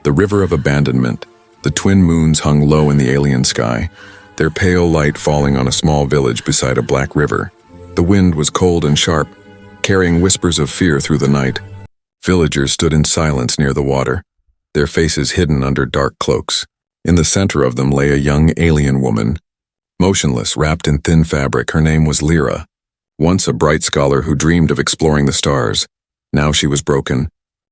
The river of abandonment. The twin moons hung low in the alien sky, their pale light falling on a small village beside a black river. The wind was cold and sharp, carrying whispers of fear through the night. Villagers stood in silence near the water, their faces hidden under dark cloaks. In the center of them lay a young alien woman, motionless, wrapped in thin fabric. Her name was Lyra. Once a bright scholar who dreamed of exploring the stars, now she was broken,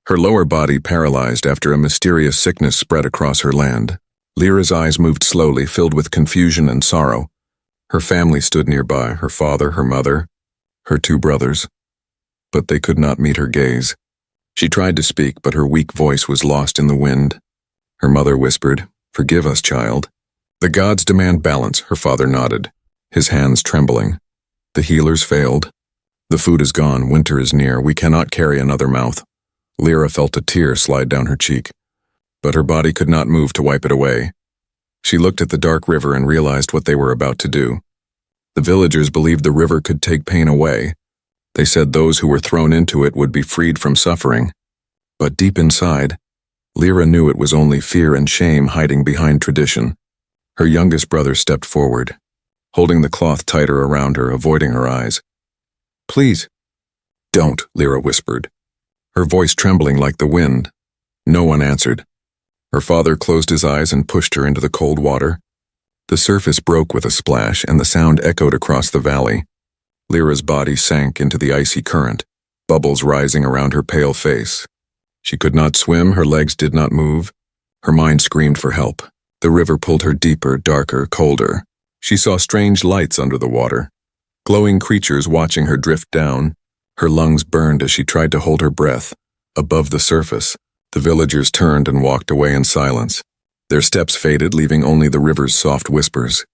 her lower body paralyzed after a mysterious sickness spread across her land. Lyra's eyes moved slowly, filled with confusion and sorrow. Her family stood nearby, her father, her mother, her two brothers. But they could not meet her gaze. She tried to speak, but her weak voice was lost in the wind. Her mother whispered, "Forgive us, child." "The gods demand balance," her father nodded, his hands trembling. "The healers failed. The food is gone, winter is near, we cannot carry another mouth." Lyra felt a tear slide down her cheek, but her body could not move to wipe it away. She looked at the dark river and realized what they were about to do. The villagers believed the river could take pain away. They said those who were thrown into it would be freed from suffering. But deep inside, Lyra knew it was only fear and shame hiding behind tradition. Her youngest brother stepped forward, holding the cloth tighter around her, avoiding her eyes. "Please." "Don't," Lyra whispered, her voice trembling like the wind. No one answered. Her father closed his eyes and pushed her into the cold water. The surface broke with a splash, and the sound echoed across the valley. Lyra's body sank into the icy current, bubbles rising around her pale face. She could not swim, her legs did not move. Her mind screamed for help. The river pulled her deeper, darker, colder. She saw strange lights under the water, glowing creatures watching her drift down. Her lungs burned as she tried to hold her breath. Above the surface, the villagers turned and walked away in silence. Their steps faded, leaving only the river's soft whispers.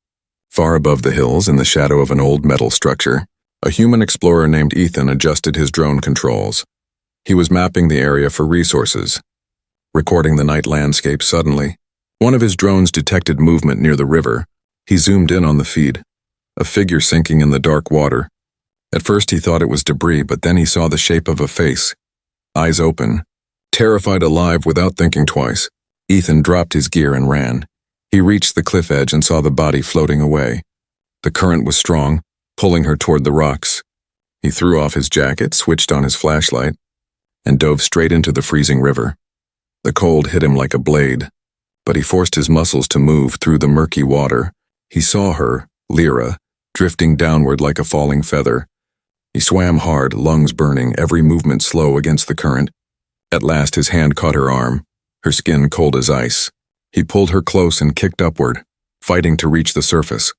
Far above the hills, in the shadow of an old metal structure, a human explorer named Ethan adjusted his drone controls. He was mapping the area for resources, recording the night landscape. Suddenly, one of his drones detected movement near the river. He zoomed in on the feed, a figure sinking in the dark water. At first he thought it was debris, but then he saw the shape of a face, eyes open, terrified, alive. Without thinking twice, Ethan dropped his gear and ran. He reached the cliff edge and saw the body floating away. The current was strong, pulling her toward the rocks. He threw off his jacket, switched on his flashlight, and dove straight into the freezing river. The cold hit him like a blade, but he forced his muscles to move through the murky water. He saw her, Lyra, drifting downward like a falling feather. He swam hard, lungs burning, every movement slow against the current. At last his hand caught her arm, her skin cold as ice. He pulled her close and kicked upward, fighting to reach the surface.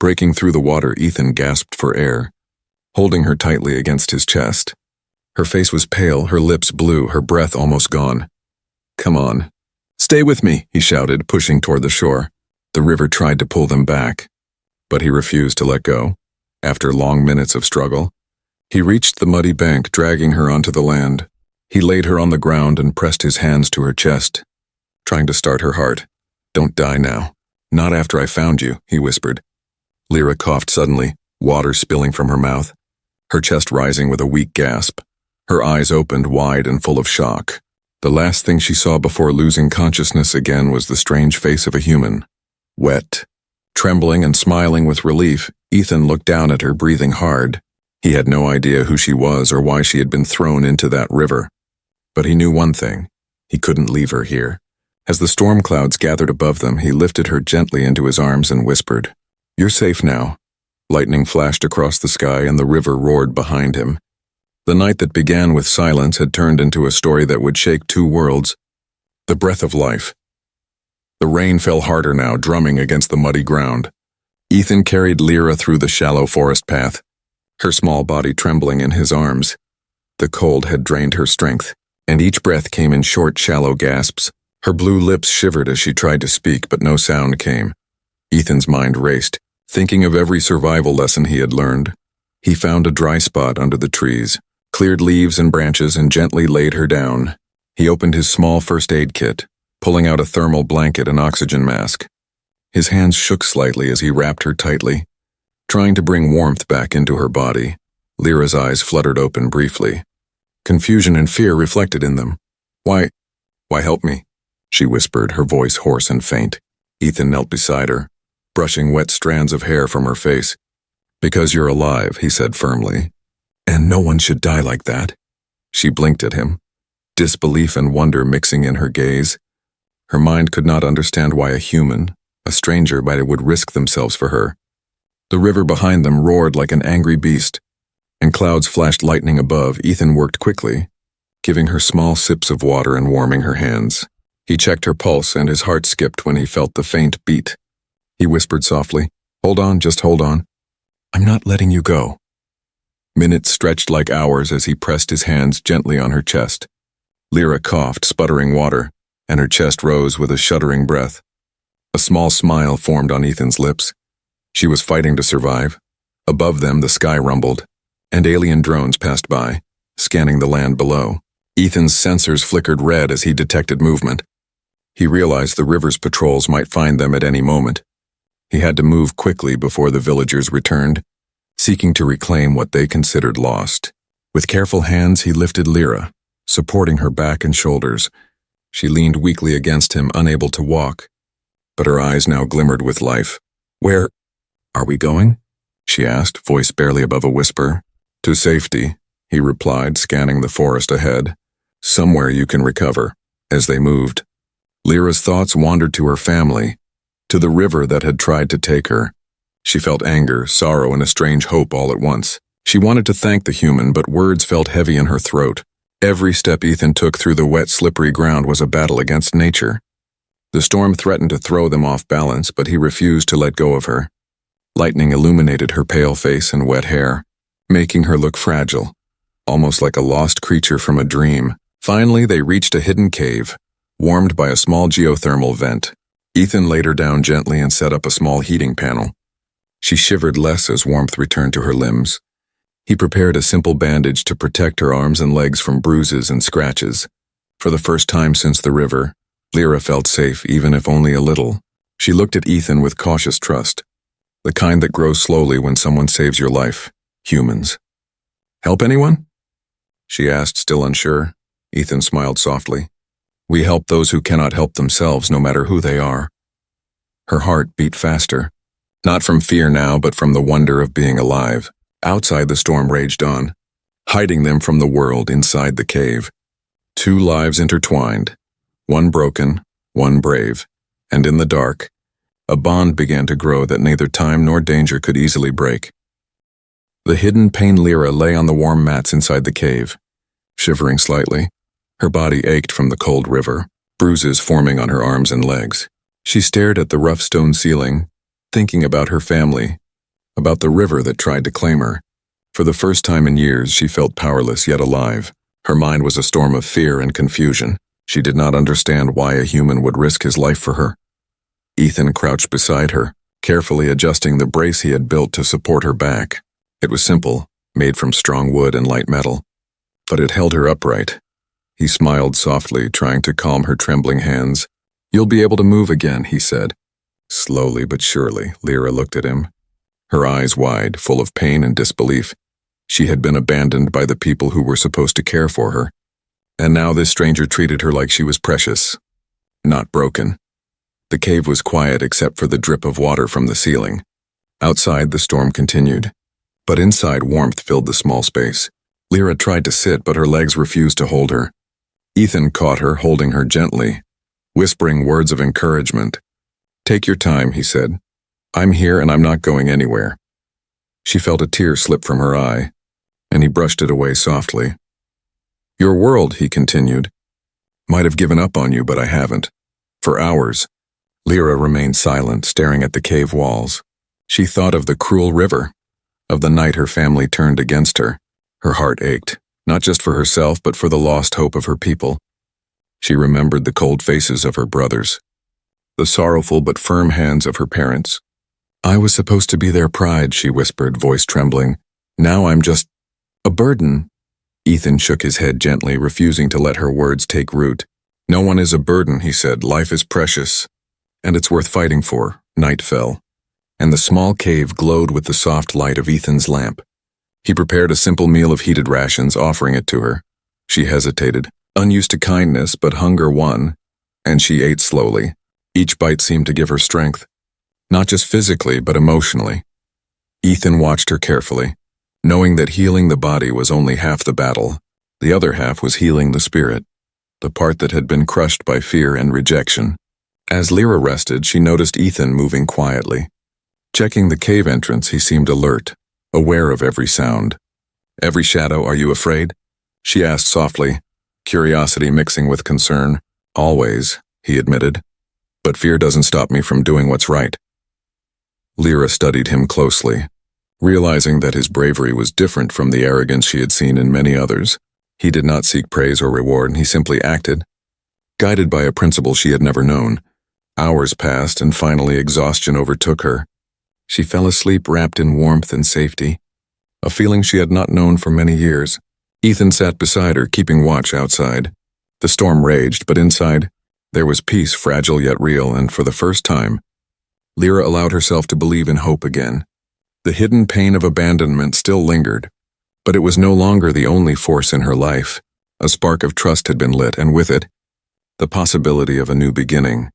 Breaking through the water, Ethan gasped for air, holding her tightly against his chest. Her face was pale, her lips blue, her breath almost gone. "Come on. Stay with me," he shouted, pushing toward the shore. The river tried to pull them back, but he refused to let go. After long minutes of struggle, he reached the muddy bank, dragging her onto the land. He laid her on the ground and pressed his hands to her chest, trying to start her heart. "Don't die now. Not after I found you," he whispered. Lyra coughed suddenly, water spilling from her mouth, her chest rising with a weak gasp. Her eyes opened wide and full of shock. The last thing she saw before losing consciousness again was the strange face of a human. Wet, trembling and smiling with relief, Ethan looked down at her, breathing hard. He had no idea who she was or why she had been thrown into that river. But he knew one thing: he couldn't leave her here. As the storm clouds gathered above them, he lifted her gently into his arms and whispered, "You're safe now." Lightning flashed across the sky and the river roared behind him. The night that began with silence had turned into a story that would shake two worlds. The breath of life. The rain fell harder now, drumming against the muddy ground. Ethan carried Lyra through the shallow forest path, her small body trembling in his arms. The cold had drained her strength, and each breath came in short, shallow gasps. Her blue lips shivered as she tried to speak, but no sound came. Ethan's mind raced, thinking of every survival lesson he had learned. He found a dry spot under the trees, cleared leaves and branches, and gently laid her down. He opened his small first aid kit, pulling out a thermal blanket and oxygen mask. His hands shook slightly as he wrapped her tightly, trying to bring warmth back into her body. Lyra's eyes fluttered open briefly. Confusion and fear reflected in them. Why help me?" she whispered, her voice hoarse and faint. Ethan knelt beside her, brushing wet strands of hair from her face. "Because you're alive," he said firmly. "And no one should die like that." She blinked at him, disbelief and wonder mixing in her gaze. Her mind could not understand why a human, a stranger, would risk themselves for her. The river behind them roared like an angry beast, and clouds flashed lightning above. Ethan worked quickly, giving her small sips of water and warming her hands. He checked her pulse, and his heart skipped when he felt the faint beat. He whispered softly, "Hold on, just hold on. I'm not letting you go." Minutes stretched like hours as he pressed his hands gently on her chest. Lyra coughed, sputtering water, and her chest rose with a shuddering breath. A small smile formed on Ethan's lips. She was fighting to survive. Above them, the sky rumbled, and alien drones passed by, scanning the land below. Ethan's sensors flickered red as he detected movement. He realized the river's patrols might find them at any moment. He had to move quickly before the villagers returned, seeking to reclaim what they considered lost. With careful hands, he lifted Lyra, supporting her back and shoulders. She leaned weakly against him, unable to walk, but her eyes now glimmered with life. "Where are we going?" she asked, voice barely above a whisper. "To safety," he replied, scanning the forest ahead. "Somewhere you can recover." As they moved, Lyra's thoughts wandered to her family, to the river that had tried to take her. She felt anger, sorrow, and a strange hope all at once. She wanted to thank the human, but words felt heavy in her throat. Every step Ethan took through the wet, slippery ground was a battle against nature. The storm threatened to throw them off balance, but he refused to let go of her. Lightning illuminated her pale face and wet hair, making her look fragile, almost like a lost creature from a dream. Finally, they reached a hidden cave, warmed by a small geothermal vent. Ethan laid her down gently and set up a small heating panel. She shivered less as warmth returned to her limbs. He prepared a simple bandage to protect her arms and legs from bruises and scratches. For the first time since the river, Lyra felt safe, even if only a little. She looked at Ethan with cautious trust, the kind that grows slowly when someone saves your life. Humans. "Help anyone?" she asked, still unsure. Ethan smiled softly. "We help those who cannot help themselves, no matter who they are." Her heart beat faster, not from fear now, but from the wonder of being alive. Outside, the storm raged on, hiding them from the world inside the cave. Two lives intertwined, one broken, one brave, and in the dark, a bond began to grow that neither time nor danger could easily break. The hidden pain Lyra lay on the warm mats inside the cave, shivering slightly. Her body ached from the cold river, bruises forming on her arms and legs. She stared at the rough stone ceiling, thinking about her family, about the river that tried to claim her. For the first time in years, she felt powerless yet alive. Her mind was a storm of fear and confusion. She did not understand why a human would risk his life for her. Ethan crouched beside her, carefully adjusting the brace he had built to support her back. It was simple, made from strong wood and light metal, but it held her upright. He smiled softly, trying to calm her trembling hands. "You'll be able to move again," he said. Slowly but surely, Lyra looked at him, her eyes wide, full of pain and disbelief. She had been abandoned by the people who were supposed to care for her, and now this stranger treated her like she was precious, not broken. The cave was quiet except for the drip of water from the ceiling. Outside, the storm continued, but inside, warmth filled the small space. Lyra tried to sit, but her legs refused to hold her. Ethan caught her, holding her gently, whispering words of encouragement. "Take your time," he said. "I'm here and I'm not going anywhere." She felt a tear slip from her eye, and he brushed it away softly. "Your world," he continued, "might have given up on you, but I haven't." For hours, Lyra remained silent, staring at the cave walls. She thought of the cruel river, of the night her family turned against her. Her heart ached, not just for herself, but for the lost hope of her people. She remembered the cold faces of her brothers, the sorrowful but firm hands of her parents. "I was supposed to be their pride," she whispered, voice trembling. "Now I'm just a burden." Ethan shook his head gently, refusing to let her words take root. "No one is a burden," he said. "Life is precious, and it's worth fighting for." Night fell, and the small cave glowed with the soft light of Ethan's lamp. He prepared a simple meal of heated rations, offering it to her. She hesitated, unused to kindness, but hunger won. and she ate slowly. Each bite seemed to give her strength, not just physically but emotionally. Ethan watched her carefully, knowing that healing the body was only half the battle. The other half was healing the spirit, the part that had been crushed by fear and rejection. As Lyra rested, she noticed Ethan moving quietly. Checking the cave entrance, he seemed alert, aware of every sound. "Every shadow, are you afraid?" she asked softly, curiosity mixing with concern. "Always," he admitted. "But fear doesn't stop me from doing what's right." Lyra studied him closely, realizing that his bravery was different from the arrogance she had seen in many others. He did not seek praise or reward, he simply acted, guided by a principle she had never known. Hours passed, and finally exhaustion overtook her. She fell asleep wrapped in warmth and safety, a feeling she had not known for many years. Ethan sat beside her, keeping watch outside. The storm raged, but inside, there was peace, fragile yet real, and for the first time, Lyra allowed herself to believe in hope again. The hidden pain of abandonment still lingered, but it was no longer the only force in her life. A spark of trust had been lit, and with it, the possibility of a new beginning.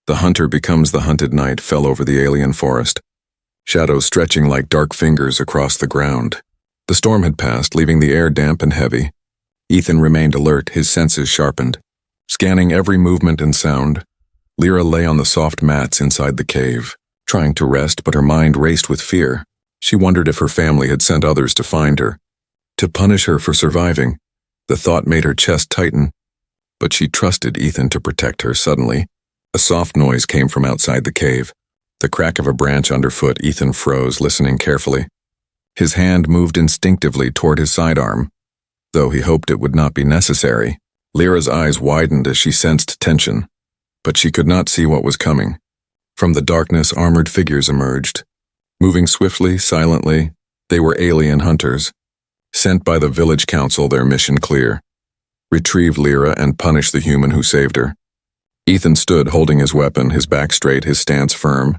The hunter becomes the hunted night fell over the alien forest, shadows stretching like dark fingers across the ground. The storm had passed, leaving the air damp and heavy. Ethan remained alert, his senses sharpened. Scanning every movement and sound, Lyra lay on the soft mats inside the cave, trying to rest, but her mind raced with fear. She wondered if her family had sent others to find her, to punish her for surviving. The thought made her chest tighten, but she trusted Ethan to protect her. Suddenly, a soft noise came from outside the cave. The crack of a branch underfoot. Ethan froze, listening carefully. His hand moved instinctively toward his sidearm, though he hoped it would not be necessary. Lyra's eyes widened as she sensed tension, but she could not see what was coming. From the darkness, armored figures emerged. Moving swiftly, silently, they were alien hunters, sent by the village council, their mission clear: retrieve Lyra and punish the human who saved her. Ethan stood holding his weapon, his back straight, his stance firm.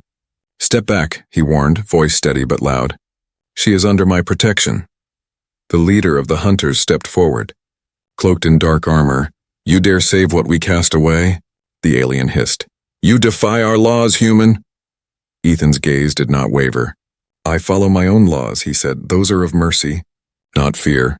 "Step back," he warned, voice steady but loud. "She is under my protection." The leader of the hunters stepped forward, cloaked in dark armor. "You dare save what we cast away?" the alien hissed. "You defy our laws, human!" Ethan's gaze did not waver. "I follow my own laws," he said. "Those are of mercy, not fear."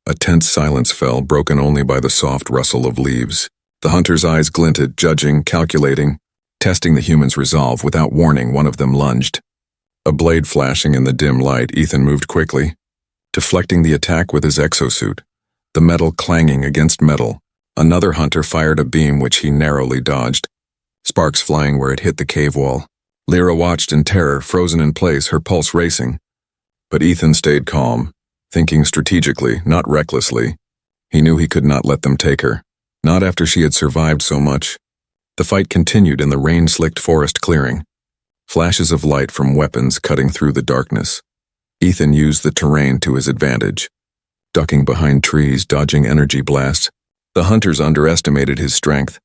A tense silence fell, broken only by the soft rustle of leaves. The hunter's eyes glinted, judging, calculating, testing the human's resolve. Without warning, one of them lunged. A blade flashing in the dim light, Ethan moved quickly, deflecting the attack with his exosuit, the metal clanging against metal. Another hunter fired a beam which he narrowly dodged, sparks flying where it hit the cave wall. Lyra watched in terror, frozen in place, her pulse racing. But Ethan stayed calm, thinking strategically, not recklessly. He knew he could not let them take her, not after she had survived so much. The fight continued in the rain-slicked forest clearing, flashes of light from weapons cutting through the darkness. Ethan used the terrain to his advantage, ducking behind trees, dodging energy blasts. The hunters underestimated his strength,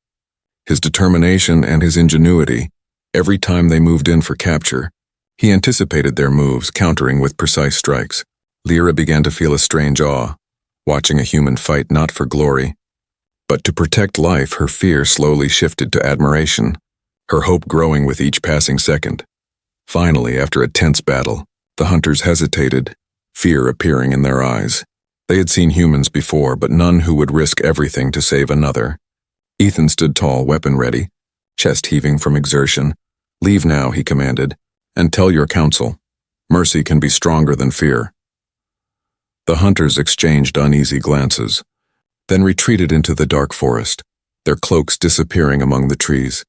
his determination, and his ingenuity. Every time they moved in for capture, he anticipated their moves, countering with precise strikes. Lyra began to feel a strange awe, watching a human fight not for glory, but to protect life. Her fear slowly shifted to admiration, her hope growing with each passing second. Finally, after a tense battle, the hunters hesitated, fear appearing in their eyes. They had seen humans before, but none who would risk everything to save another. Ethan stood tall, weapon ready, chest heaving from exertion. "Leave now," he commanded, "and tell your council. Mercy can be stronger than fear." The hunters exchanged uneasy glances, then retreated into the dark forest, their cloaks disappearing among the trees.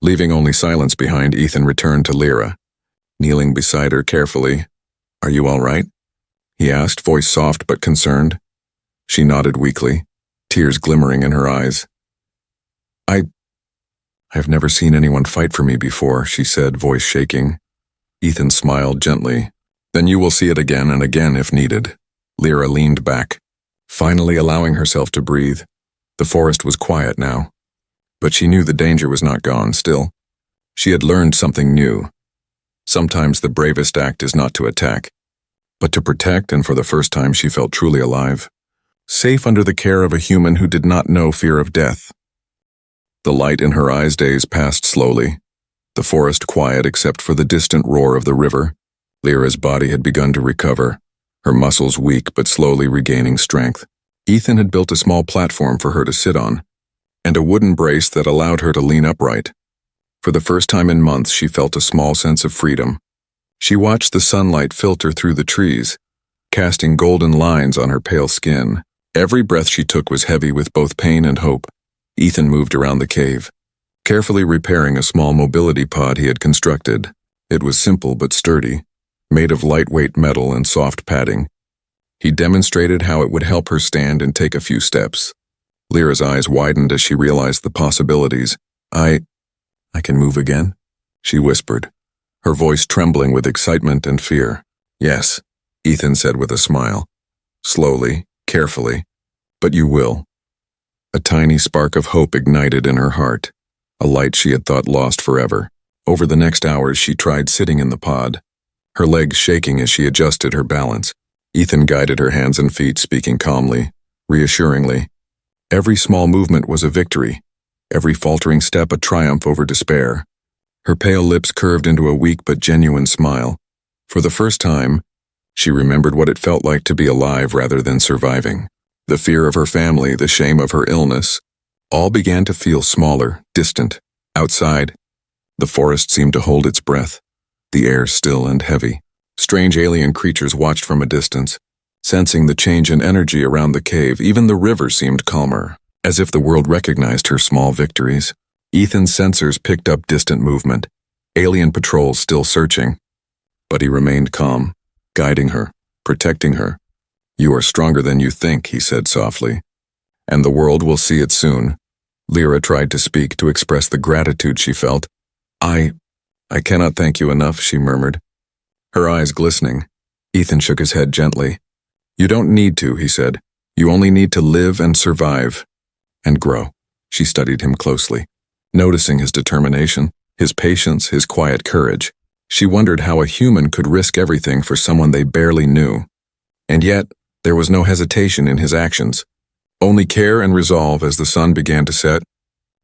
Leaving only silence behind, Ethan returned to Lyra, kneeling beside her carefully. "Are you all right?" he asked, voice soft but concerned. She nodded weakly, tears glimmering in her eyes. I've never seen anyone fight for me before," she said, voice shaking. Ethan smiled gently. "Then you will see it again and again if needed." Lyra leaned back, finally allowing herself to breathe. The forest was quiet now, but she knew the danger was not gone. Still, she had learned something new. Sometimes the bravest act is not to attack, but to protect, and for the first time she felt truly alive, safe under the care of a human who did not know fear of death. The light in her eyes' days passed slowly, the forest quiet except for the distant roar of the river. Lyra's body had begun to recover, her muscles weak but slowly regaining strength. Ethan had built a small platform for her to sit on, and a wooden brace that allowed her to lean upright. For the first time in months, she felt a small sense of freedom. She watched the sunlight filter through the trees, casting golden lines on her pale skin. Every breath she took was heavy with both pain and hope. Ethan moved around the cave, carefully repairing a small mobility pod he had constructed. It was simple but sturdy, made of lightweight metal and soft padding. He demonstrated how it would help her stand and take a few steps. Lyra's eyes widened as she realized the possibilities. I can move again? She whispered, her voice trembling with excitement and fear. Yes, Ethan said with a smile. Slowly, carefully, but you will. A tiny spark of hope ignited in her heart, a light she had thought lost forever. Over the next hours, she tried sitting in the pod, her legs shaking as she adjusted her balance. Ethan guided her hands and feet, speaking calmly, reassuringly. Every small movement was a victory, every faltering step a triumph over despair. Her pale lips curved into a weak but genuine smile. For the first time, she remembered what it felt like to be alive rather than surviving. The fear of her family, the shame of her illness, all began to feel smaller, distant. Outside, the forest seemed to hold its breath, the air still and heavy. Strange alien creatures watched from a distance, sensing the change in energy around the cave. Even the river seemed calmer, as if the world recognized her small victories. Ethan's sensors picked up distant movement, alien patrols still searching. But he remained calm, guiding her, protecting her. You are stronger than you think, he said softly. And the world will see it soon. Lyra tried to speak, to express the gratitude she felt. I cannot thank you enough, she murmured, her eyes glistening. Ethan shook his head gently. You don't need to, he said. You only need to live and survive. And grow. She studied him closely, noticing his determination, his patience, his quiet courage. She wondered how a human could risk everything for someone they barely knew. And yet, there was no hesitation in his actions, only care and resolve as the sun began to set,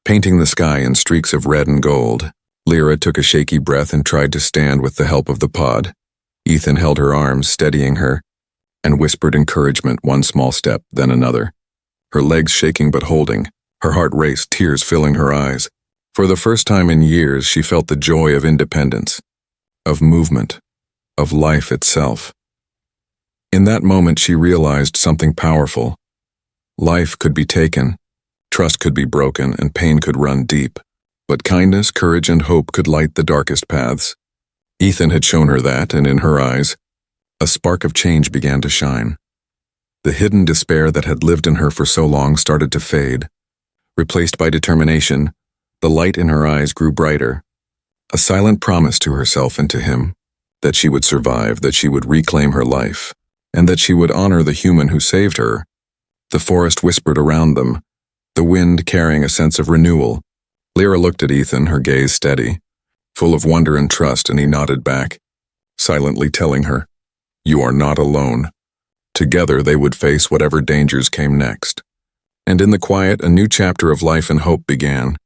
painting the sky in streaks of red and gold. Lyra took a shaky breath and tried to stand with the help of the pod. Ethan held her arms, steadying her, and whispered encouragement, one small step, then another. Her legs shaking but holding, her heart raced, tears filling her eyes. For the first time in years, she felt the joy of independence, of movement, of life itself. In that moment, she realized something powerful. Life could be taken, trust could be broken, and pain could run deep. But kindness, courage, and hope could light the darkest paths. Ethan had shown her that, and in her eyes, a spark of change began to shine. The hidden despair that had lived in her for so long started to fade. Replaced by determination, the light in her eyes grew brighter, a silent promise to herself and to him, that she would survive, that she would reclaim her life, and that she would honor the human who saved her. The forest whispered around them, the wind carrying a sense of renewal. Lyra looked at Ethan, her gaze steady, full of wonder and trust, and he nodded back, silently telling her, You are not alone. Together they would face whatever dangers came next. And in the quiet, a new chapter of life and hope began.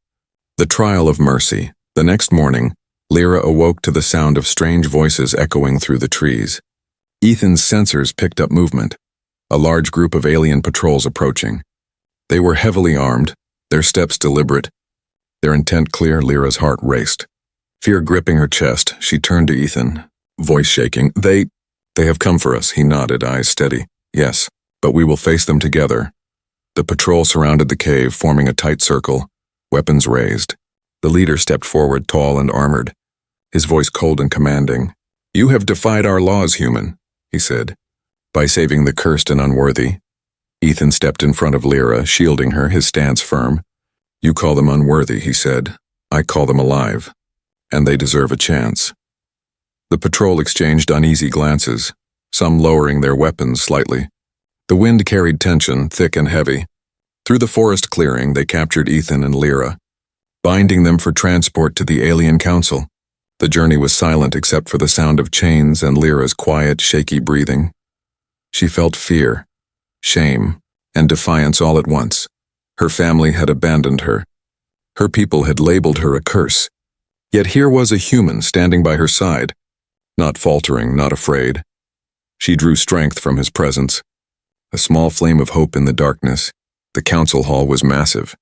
The trial of mercy. The next morning, Lyra awoke to the sound of strange voices echoing through the trees. Ethan's sensors picked up movement, a large group of alien patrols approaching. They were heavily armed, their steps deliberate, their intent clear. Lyra's heart raced. Fear gripping her chest, she turned to Ethan, voice shaking. They have come for us, he nodded, eyes steady. Yes, but we will face them together. The patrol surrounded the cave, forming a tight circle, weapons raised. The leader stepped forward, tall and armored, his voice cold and commanding. You have defied our laws, human, he said, by saving the cursed and unworthy. Ethan stepped in front of Lyra, shielding her, his stance firm. You call them unworthy, he said. I call them alive, and they deserve a chance. The patrol exchanged uneasy glances, some lowering their weapons slightly. The wind carried tension, thick and heavy. Through the forest clearing, they captured Ethan and Lyra, binding them for transport to the alien council. The journey was silent except for the sound of chains and Lyra's quiet, shaky breathing. She felt fear, shame, and defiance all at once. Her family had abandoned her. Her people had labeled her a curse. Yet here was a human standing by her side, not faltering, not afraid. She drew strength from his presence. A small flame of hope in the darkness. The council hall was massive,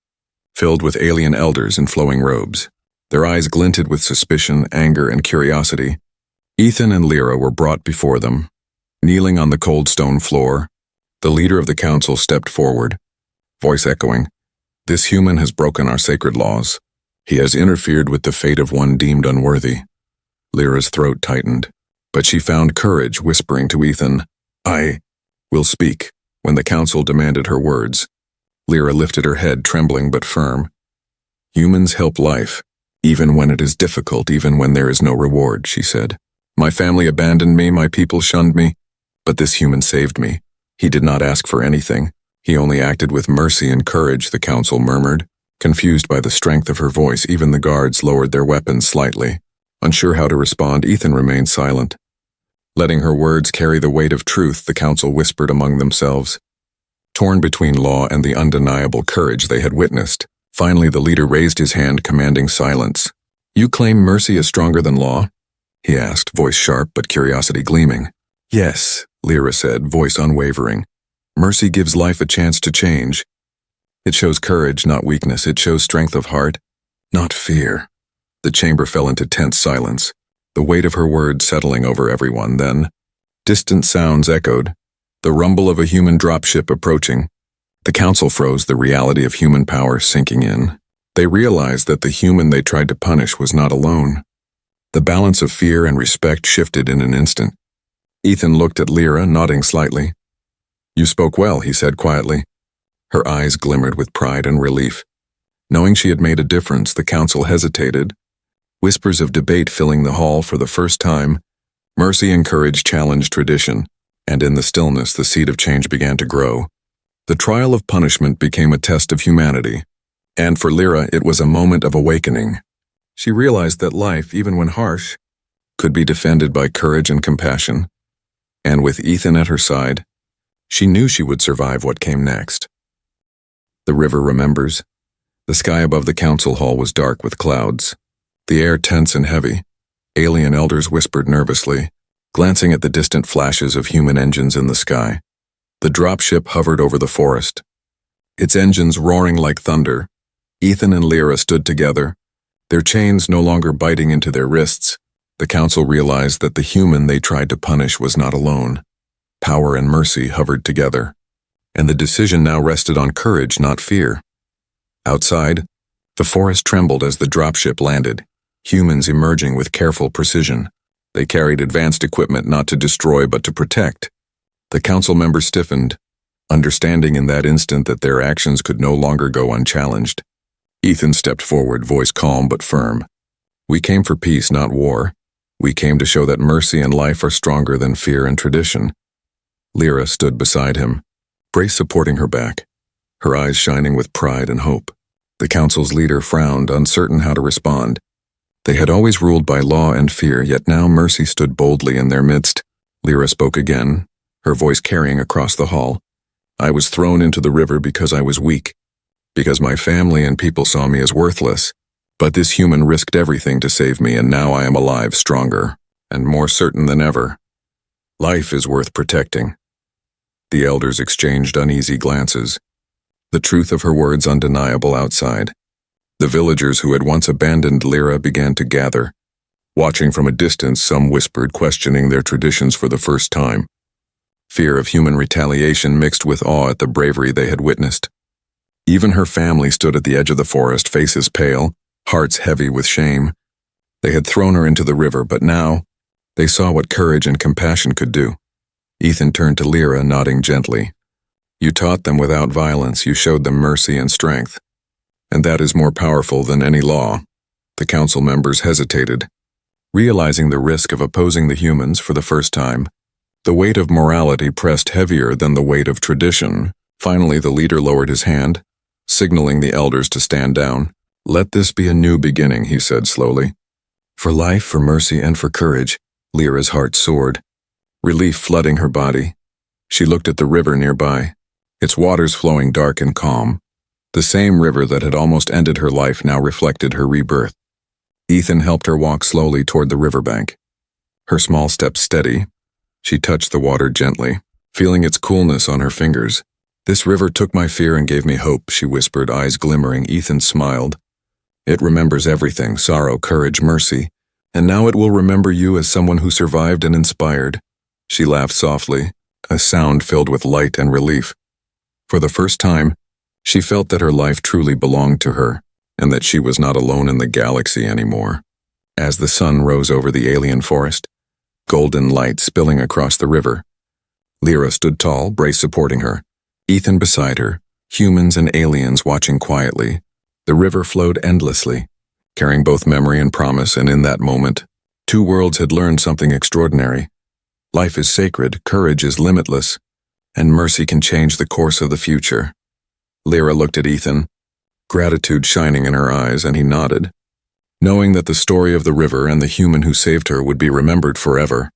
filled with alien elders in flowing robes. Their eyes glinted with suspicion, anger, and curiosity. Ethan and Lyra were brought before them. Kneeling on the cold stone floor, the leader of the council stepped forward, voice echoing, "This human has broken our sacred laws. He has interfered with the fate of one deemed unworthy." Lyra's throat tightened, but she found courage, whispering to Ethan, "I will speak," when the council demanded her words. Lyra lifted her head, trembling but firm. "Humans help life, even when it is difficult, even when there is no reward," she said. "My family abandoned me, my people shunned me, but this human saved me. He did not ask for anything. He only acted with mercy and courage," the council murmured. Confused by the strength of her voice, even the guards lowered their weapons slightly. Unsure how to respond, Ethan remained silent. Letting her words carry the weight of truth, the council whispered among themselves. Torn between law and the undeniable courage they had witnessed, finally the leader raised his hand, commanding silence. "You claim mercy is stronger than law?" he asked, voice sharp but curiosity gleaming. "Yes," Lyra said, voice unwavering. "Mercy gives life a chance to change. It shows courage, not weakness. It shows strength of heart, not fear." The chamber fell into tense silence, the weight of her words settling over everyone. Then, distant sounds echoed, the rumble of a human dropship approaching. The council froze, the reality of human power sinking in. They realized that the human they tried to punish was not alone. The balance of fear and respect shifted in an instant. Ethan looked at Lyra, nodding slightly. "You spoke well," he said quietly. Her eyes glimmered with pride and relief. Knowing she had made a difference, the council hesitated. Whispers of debate filling the hall for the first time. Mercy and courage challenged tradition, and in the stillness the seed of change began to grow. The trial of punishment became a test of humanity, and for Lyra it was a moment of awakening. She realized that life, even when harsh, could be defended by courage and compassion, and with Ethan at her side, she knew she would survive what came next. The river remembers. The sky above the council hall was dark with clouds, the air tense and heavy. Alien elders whispered nervously, glancing at the distant flashes of human engines in the sky. The dropship hovered over the forest, its engines roaring like thunder. Ethan and Lyra stood together, their chains no longer biting into their wrists. The council realized that the human they tried to punish was not alone. Power and mercy hovered together, and the decision now rested on courage, not fear. Outside, the forest trembled as the dropship landed, humans emerging with careful precision. They carried advanced equipment not to destroy but to protect. The council members stiffened, understanding in that instant that their actions could no longer go unchallenged. Ethan stepped forward, voice calm but firm. "We came for peace, not war. We came to show that mercy and life are stronger than fear and tradition." Lyra stood beside him, Brace supporting her back, her eyes shining with pride and hope. The council's leader frowned, uncertain how to respond. They had always ruled by law and fear, yet now mercy stood boldly in their midst. Lyra spoke again, her voice carrying across the hall. "I was thrown into the river because I was weak, because my family and people saw me as worthless. But this human risked everything to save me, and now I am alive, stronger, and more certain than ever. Life is worth protecting." The elders exchanged uneasy glances, the truth of her words undeniable outside. The villagers who had once abandoned Lyra began to gather. Watching from a distance, some whispered, questioning their traditions for the first time. Fear of human retaliation mixed with awe at the bravery they had witnessed. Even her family stood at the edge of the forest, faces pale, hearts heavy with shame. They had thrown her into the river, but now they saw what courage and compassion could do. Ethan turned to Lyra, nodding gently. "You taught them without violence, you showed them mercy and strength. And that is more powerful than any law." The council members hesitated, realizing the risk of opposing the humans for the first time. The weight of morality pressed heavier than the weight of tradition. Finally, the leader lowered his hand, signaling the elders to stand down. "Let this be a new beginning," he said slowly. "For life, for mercy, and for courage." Lyra's heart soared, relief flooding her body. She looked at the river nearby, its waters flowing dark and calm. The same river that had almost ended her life now reflected her rebirth. Ethan helped her walk slowly toward the riverbank. Her small steps steady, she touched the water gently, feeling its coolness on her fingers. "This river took my fear and gave me hope," she whispered, eyes glimmering. Ethan smiled. "It remembers everything, sorrow, courage, mercy. And now it will remember you as someone who survived and inspired." She laughed softly, a sound filled with light and relief. For the first time, she felt that her life truly belonged to her, and that she was not alone in the galaxy anymore. As the sun rose over the alien forest, golden light spilling across the river, Lyra stood tall, Brace supporting her, Ethan beside her, humans and aliens watching quietly. The river flowed endlessly, carrying both memory and promise, and in that moment, two worlds had learned something extraordinary. Life is sacred, courage is limitless, and mercy can change the course of the future. Lyra looked at Ethan, gratitude shining in her eyes, and he nodded, knowing that the story of the river and the human who saved her would be remembered forever.